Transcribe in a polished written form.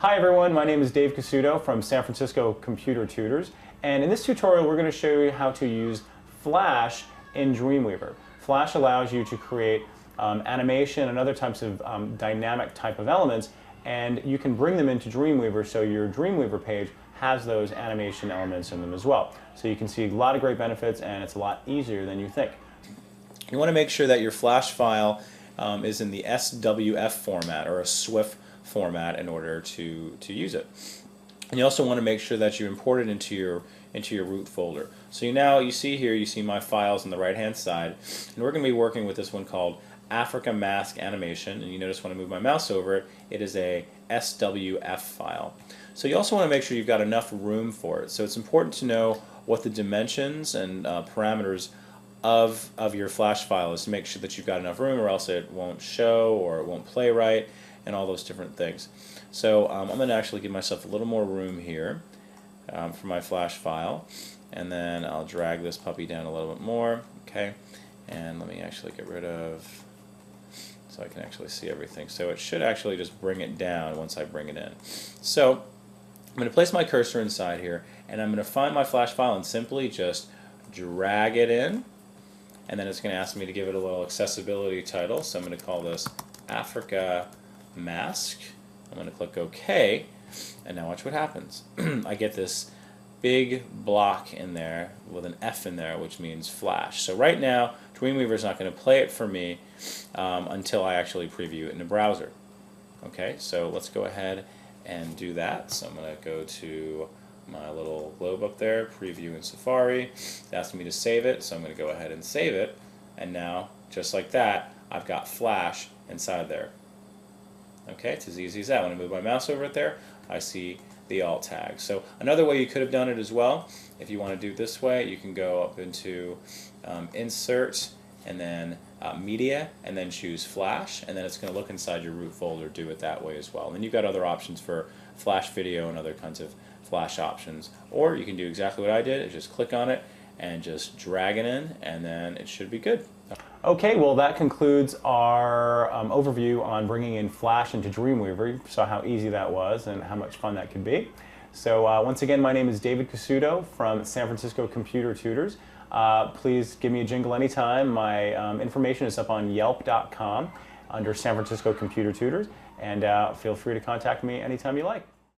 Hi everyone, my name is Dave Casuto from San Francisco Computer Tutors, and in this tutorial we're going to show you how to use Flash in Dreamweaver. Flash allows you to create animation and other types of dynamic type of elements, and you can bring them into Dreamweaver so your Dreamweaver page has those animation elements in them as well. So you can see a lot of great benefits, and it's a lot easier than you think. You want to make sure that your Flash file is in the SWF format or a SWF format in order to use it. And you also want to make sure that you import it into your root folder. So you see my files on the right hand side, and we're going to be working with this one called Africa Mask Animation, and you notice when I move my mouse over it, it is a SWF file. So you also want to make sure you've got enough room for it. So it's important to know what the dimensions and parameters of your Flash file is to make sure that you've got enough room, or else it won't show or it won't play right, and all those different things. So I'm going to actually give myself a little more room here for my Flash file, and then I'll drag this puppy down a little bit more. Okay, and let me actually get rid of, so I can actually see everything. So it should actually just bring it down once I bring it in. So I'm going to place my cursor inside here, and I'm going to find my Flash file and simply just drag it in, and then it's going to ask me to give it a little accessibility title. So I'm going to call this Africa Mask. I'm going to click OK, and now watch what happens. I get this big block in there with an F in there, which means Flash. So right now Dreamweaver is not going to play it for me until I actually preview it in the browser. Okay, so let's go ahead and do that. So I'm going to go to my little globe up there, preview in Safari. It asks me to save it, so I'm going to go ahead and save it, and now just like that I've got Flash inside there. Okay, it's as easy as that. When I move my mouse over it there, I see the alt tag. So another way you could have done it as well, if you want to do it this way, you can go up into Insert and then Media, and then choose Flash, and then it's going to look inside your root folder. Do it that way as well. And then you've got other options for Flash video and other kinds of Flash options. Or you can do exactly what I did, is just click on it and just drag it in, and then it should be good. Okay, well that concludes our overview on bringing in Flash into Dreamweaver. You saw how easy that was and how much fun that could be. So once again, my name is David Casuto from San Francisco Computer Tutors. Please give me a jingle anytime. My information is up on yelp.com under San Francisco Computer Tutors, and feel free to contact me anytime you like.